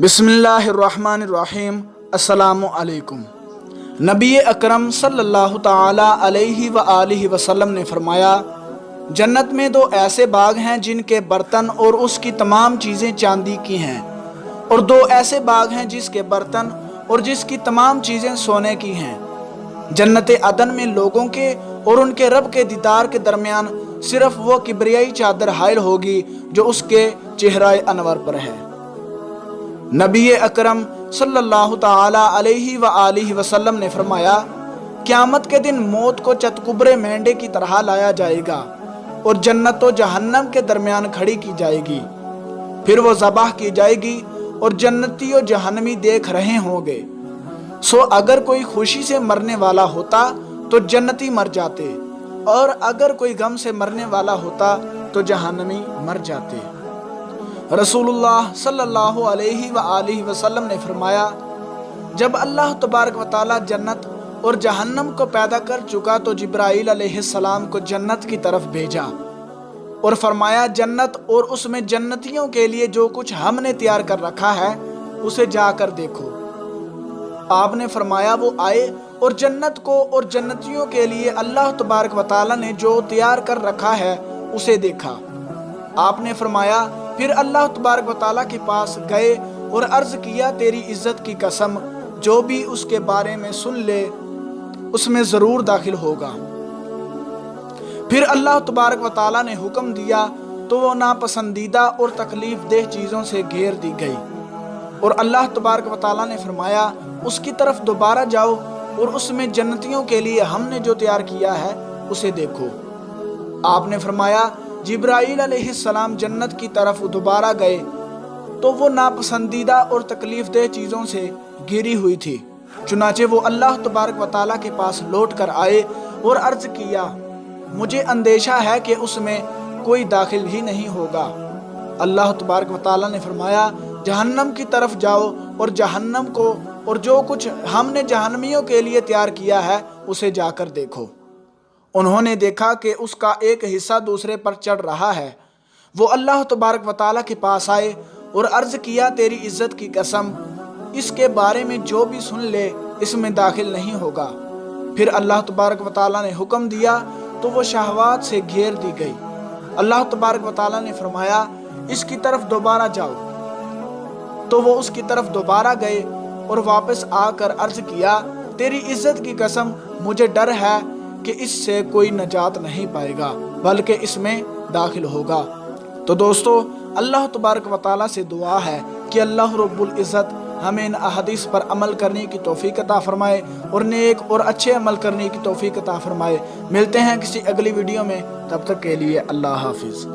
بسم اللہ الرحمن الرحیم۔ السلام علیکم۔ نبی اکرم صلی اللہ تعالی علیہ وآلہ وسلم نے فرمایا، جنت میں دو ایسے باغ ہیں جن کے برتن اور اس کی تمام چیزیں چاندی کی ہیں، اور دو ایسے باغ ہیں جس کے برتن اور جس کی تمام چیزیں سونے کی ہیں۔ جنت عدن میں لوگوں کے اور ان کے رب کے دیدار کے درمیان صرف وہ کبریائی چادر حائل ہوگی جو اس کے چہرہ انور پر ہے۔ نبی اکرم صلی اللہ تعالی علیہ وآلہ وسلم نے فرمایا، قیامت کے دن موت کو چتکبرے مینڈے کی طرح لایا جائے گا اور جنت و جہنم کے درمیان کھڑی کی جائے گی، پھر وہ ذبح کی جائے گی اور جنتی و جہنمی دیکھ رہے ہوں گے۔ سو اگر کوئی خوشی سے مرنے والا ہوتا تو جنتی مر جاتے، اور اگر کوئی غم سے مرنے والا ہوتا تو جہنمی مر جاتے۔ رسول اللہ صلی اللہ علیہ وآلہ وسلم نے فرمایا، جب اللہ تبارک و تعالی جنت اور جہنم کو پیدا کر چکا تو جبرائیل علیہ السلام کو جنت کی طرف بھیجا اور فرمایا، جنت اور اس میں جنتیوں کے لیے جو کچھ ہم نے تیار کر رکھا ہے اسے جا کر دیکھو۔ آپ نے فرمایا، وہ آئے اور جنت کو اور جنتیوں کے لیے اللہ تبارک و تعالی نے جو تیار کر رکھا ہے اسے دیکھا۔ آپ نے فرمایا، پھر اللہ تبارک و تعالیٰ کے پاس گئے اور عرض کیا، تیری عزت کی قسم، جو بھی اس کے بارے میں سن لے اس میں ضرور داخل ہوگا۔ پھر اللہ تبارک و تعالیٰ نے حکم دیا تو وہ ناپسندیدہ اور تکلیف دہ چیزوں سے گھیر دی گئی، اور اللہ تبارک و تعالیٰ نے فرمایا، اس کی طرف دوبارہ جاؤ اور اس میں جنتیوں کے لیے ہم نے جو تیار کیا ہے اسے دیکھو۔ آپ نے فرمایا، جبرائیل علیہ السلام جنت کی طرف دوبارہ گئے تو وہ ناپسندیدہ اور تکلیف دہ چیزوں سے گھری ہوئی تھی، چنانچہ وہ اللہ تبارک و تعالیٰ کے پاس لوٹ کر آئے اور عرض کیا، مجھے اندیشہ ہے کہ اس میں کوئی داخل ہی نہیں ہوگا۔ اللہ تبارک و تعالیٰ نے فرمایا، جہنم کی طرف جاؤ اور جہنم کو اور جو کچھ ہم نے جہنمیوں کے لیے تیار کیا ہے اسے جا کر دیکھو۔ انہوں نے دیکھا کہ اس کا ایک حصہ دوسرے پر چڑھ رہا ہے۔ وہ اللہ تبارک و تعالیٰ کے پاس آئے اور عرض کیا، تیری عزت کی قسم، اس کے بارے میں جو بھی سن لے اس میں داخل نہیں ہوگا۔ پھر اللہ تبارک و تعالیٰ نے حکم دیا تو وہ شہوات سے گھیر دی گئی۔ اللہ تبارک و تعالیٰ نے فرمایا، اس کی طرف دوبارہ جاؤ۔ تو وہ اس کی طرف دوبارہ گئے اور واپس آ کر عرض کیا، تیری عزت کی قسم، مجھے ڈر ہے کہ اس سے کوئی نجات نہیں پائے گا بلکہ اس میں داخل ہوگا۔ تو دوستو، اللہ تبارک و تعالیٰ سے دعا ہے کہ اللہ رب العزت ہمیں ان احادیث پر عمل کرنے کی توفیق عطا فرمائے اور نیک اور اچھے عمل کرنے کی توفیق عطا فرمائے۔ ملتے ہیں کسی اگلی ویڈیو میں، تب تک کے لیے اللہ حافظ۔